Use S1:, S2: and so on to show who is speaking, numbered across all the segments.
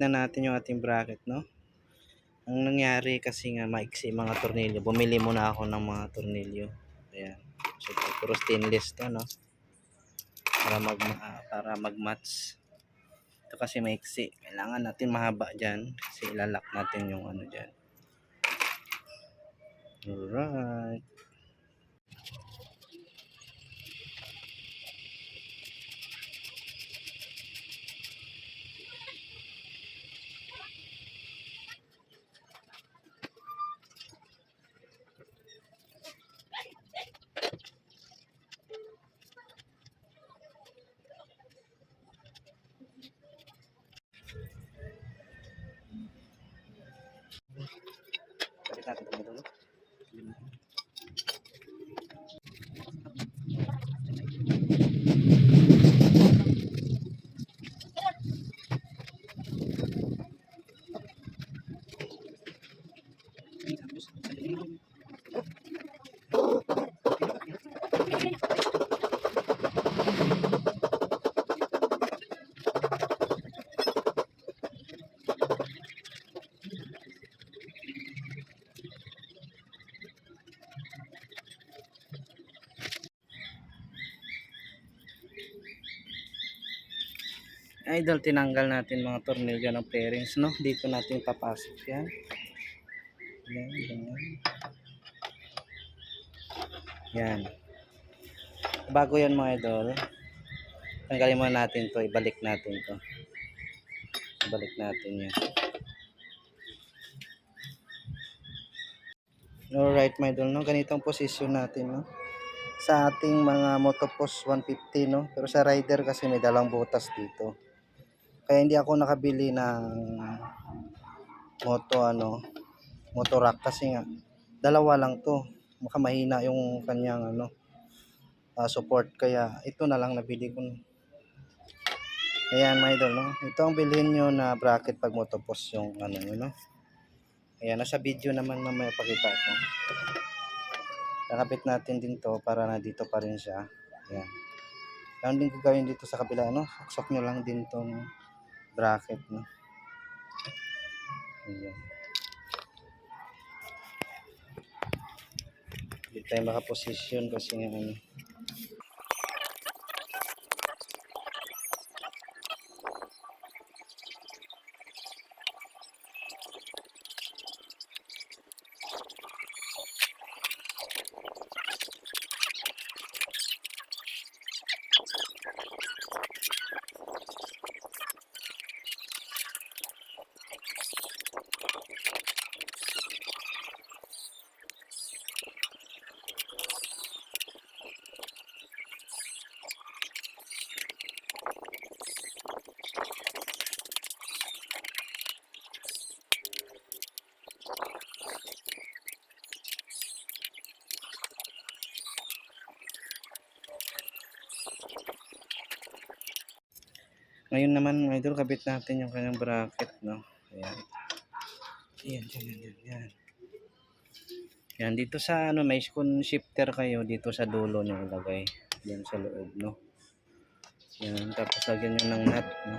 S1: na natin yung ating bracket, no? Ang nangyari kasi nga maiksi mga tornilyo. Bumili muna ako ng mga tornilyo. Ayan. So, puro stainless to, no? Para mag-match. Ito kasi maiksi. Kailangan natin mahaba dyan. Kasi ilalak natin yung ano dyan. Alright. Balik natin ito dito. Idol, tinanggal natin mga tornilyo ng pairings, no? Dito natin papasok yan. Yan, ganyan. Yan. Bago yan mga idol, tanggalin muna natin to, ibalik natin to. Ibalik natin yan. Alright mga idol, no? Ganitong posisyon natin, no? Sa ating mga Motopos 150, no? Pero sa rider kasi may dalang butas dito. Kaya hindi ako nakabili ng moto rack kasi nga dalawa lang to. Baka mahina yung kanyang support, kaya ito na lang nabili ko. Ayan mga idol, no? Ito ang bilhin nyo na bracket pag Motopos yung no? Ayan, nasa video naman mamaya pakita ko. Nakapit natin din to para nandito pa rin siya. Ayan. Ganun din gagawin dito sa kabila, no? Suksok nyo lang din tong bracket, no? Ayan. Hindi tayo makaposisyon kasi nga ngayon naman mga idol, kabit natin yung kanyang bracket, no? Ayan. Ayan, yan. Yan, dito sa may shifter kayo dito sa dulo nyo ilagay. Yan sa loob, no? Yan, tapos lagyan nyo ng nut, no?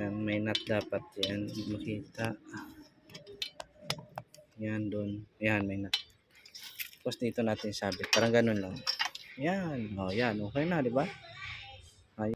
S1: Yan, may nut dapat yan. Makita. Yan, doon. Yan, may nut. Tapos dito natin sabit. Parang ganun lang. Yan. O, yan. Okay na, di ba? Ay.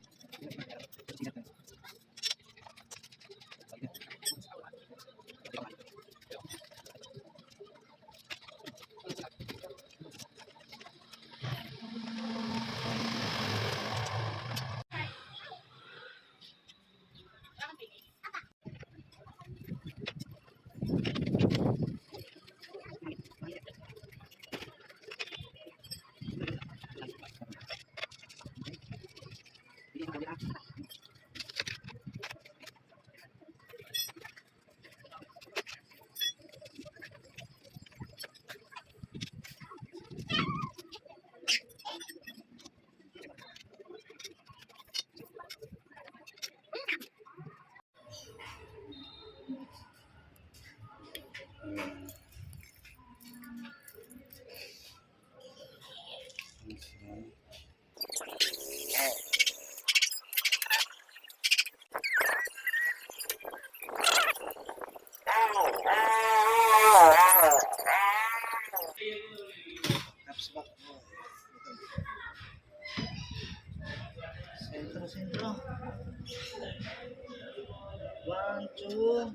S1: 2,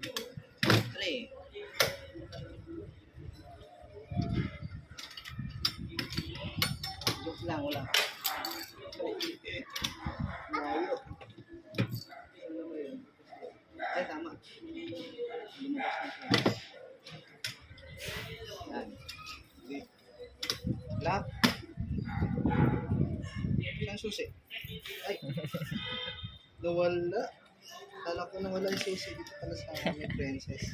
S1: 3. Joke lang, wala. Layo. Ay, tama. Lumabas na siya. Yan. Lock. Ilang susi? Ay. Nawala. Kala ko nawala yung susi dito pala sa amin, princess.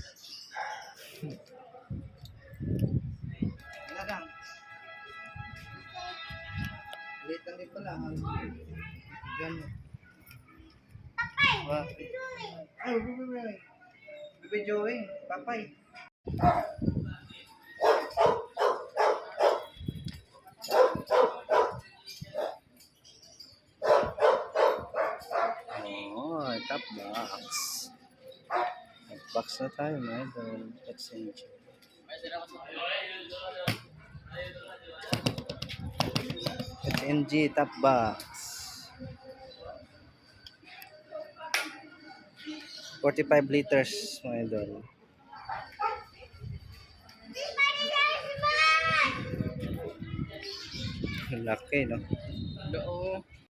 S1: Talagang. Late lang din pala. Gano'n. Papay! Ay, bebe. Bebe Joey. Papay. Oh, top box. Top box na tayo, mga idol. Let's enjoy. HNG top box. 45 liters, mga idol. Laki, no?
S2: Oo.